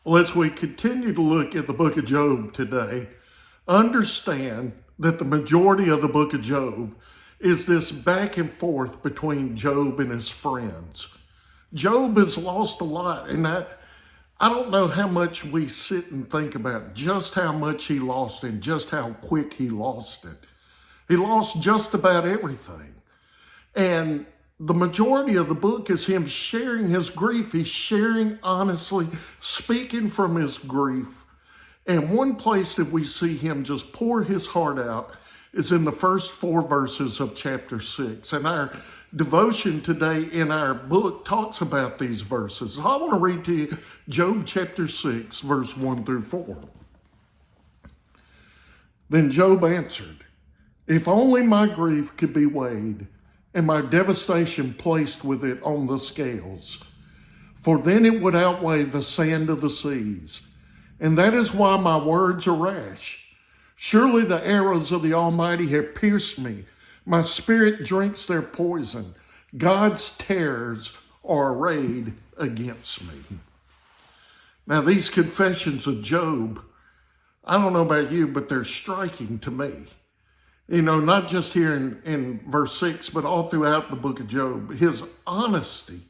Well, as we continue to look at the book of Job today, understand that the majority of the book of Job is this back and forth between Job and his friends. Job has lost a lot, and I don't know how much we sit and think about just how much he lost and just how quick he lost it. He lost just about everything. And the majority of the book is him sharing his grief. He's sharing honestly, speaking from his grief. And one place that we see him just pour his heart out is in the first 4 verses of chapter 6. And our devotion today in our book talks about these verses. I want to read to you Job chapter 6, verse 1 through 4. Then Job answered, "If only my grief could be weighed, and my devastation placed with it on the scales, for then it would outweigh the sand of the seas. And that is why my words are rash. Surely the arrows of the Almighty have pierced me. My spirit drinks their poison. God's terrors are arrayed against me." Now, these confessions of Job, I don't know about you, but they're striking to me. You know, not just here in verse 6, but all throughout the book of Job. His honesty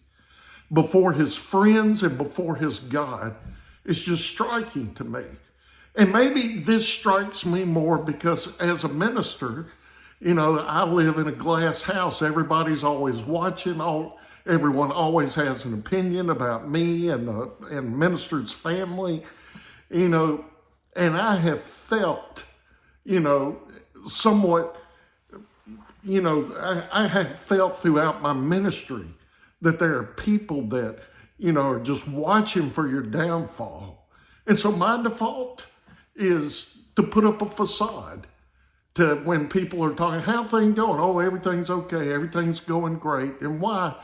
before his friends and before his God is just striking to me. And maybe this strikes me more because as a minister, you know, I live in a glass house. Everybody's always watching. Everyone always has an opinion about me and minister's family, you know, and I have felt, you know, somewhat, you know, I have felt throughout my ministry that there are people that, you know, are just watching for your downfall. And so my default is to put up a facade to when people are talking, how things going? Oh, everything's okay. Everything's going great. And why?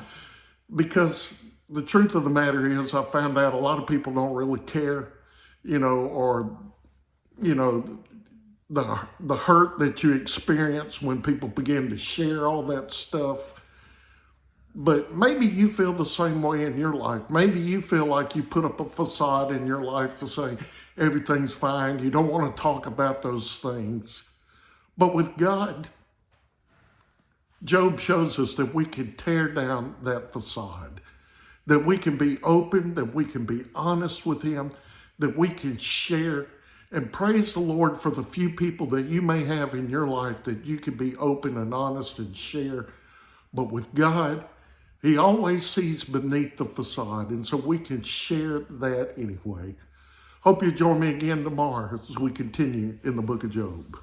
Because the truth of the matter is I found out a lot of people don't really care, you know, or, you know, the hurt that you experience when people begin to share all that stuff. But maybe you feel the same way in your life. Maybe you feel like you put up a facade in your life to say everything's fine. You don't want to talk about those things. But with God, Job shows us that we can tear down that facade, that we can be open, that we can be honest with him, that we can share. And praise the Lord for the few people that you may have in your life that you can be open and honest and share. But with God, he always sees beneath the facade. And so we can share that anyway. Hope you join me again tomorrow as we continue in the book of Job.